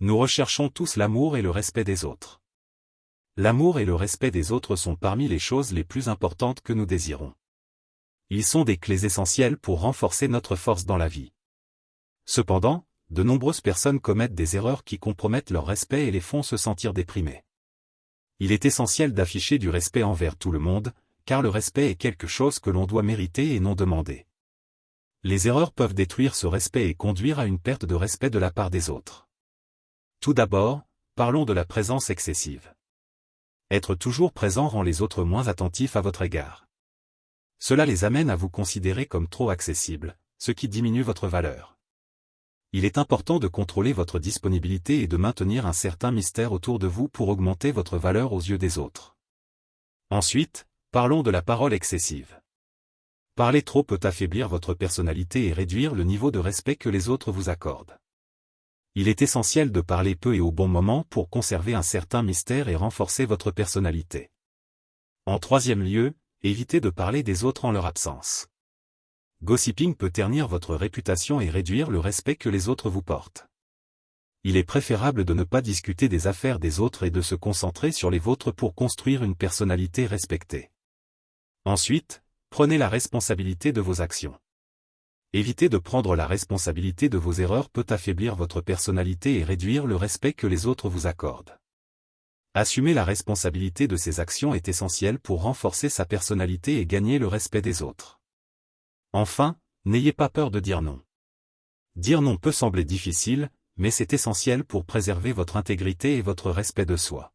Nous recherchons tous l'amour et le respect des autres. L'amour et le respect des autres sont parmi les choses les plus importantes que nous désirons. Ils sont des clés essentielles pour renforcer notre force dans la vie. Cependant, de nombreuses personnes commettent des erreurs qui compromettent leur respect et les font se sentir déprimés. Il est essentiel d'afficher du respect envers tout le monde, car le respect est quelque chose que l'on doit mériter et non demander. Les erreurs peuvent détruire ce respect et conduire à une perte de respect de la part des autres. Tout d'abord, parlons de la présence excessive. Être toujours présent rend les autres moins attentifs à votre égard. Cela les amène à vous considérer comme trop accessible, ce qui diminue votre valeur. Il est important de contrôler votre disponibilité et de maintenir un certain mystère autour de vous pour augmenter votre valeur aux yeux des autres. Ensuite, parlons de la parole excessive. Parler trop peut affaiblir votre personnalité et réduire le niveau de respect que les autres vous accordent. Il est essentiel de parler peu et au bon moment pour conserver un certain mystère et renforcer votre personnalité. En troisième lieu, évitez de parler des autres en leur absence. Gossiping peut ternir votre réputation et réduire le respect que les autres vous portent. Il est préférable de ne pas discuter des affaires des autres et de se concentrer sur les vôtres pour construire une personnalité respectée. Ensuite, prenez la responsabilité de vos actions. Éviter de prendre la responsabilité de vos erreurs peut affaiblir votre personnalité et réduire le respect que les autres vous accordent. Assumer la responsabilité de ses actions est essentiel pour renforcer sa personnalité et gagner le respect des autres. Enfin, n'ayez pas peur de dire non. Dire non peut sembler difficile, mais c'est essentiel pour préserver votre intégrité et votre respect de soi.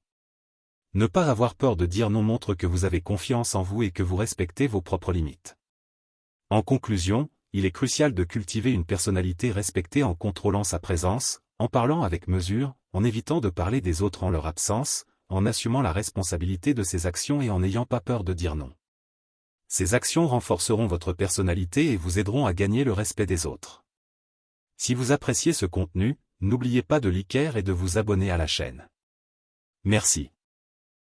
Ne pas avoir peur de dire non montre que vous avez confiance en vous et que vous respectez vos propres limites. En conclusion, il est crucial de cultiver une personnalité respectée en contrôlant sa présence, en parlant avec mesure, en évitant de parler des autres en leur absence, en assumant la responsabilité de ses actions et en n'ayant pas peur de dire non. Ces actions renforceront votre personnalité et vous aideront à gagner le respect des autres. Si vous appréciez ce contenu, n'oubliez pas de liker et de vous abonner à la chaîne. Merci.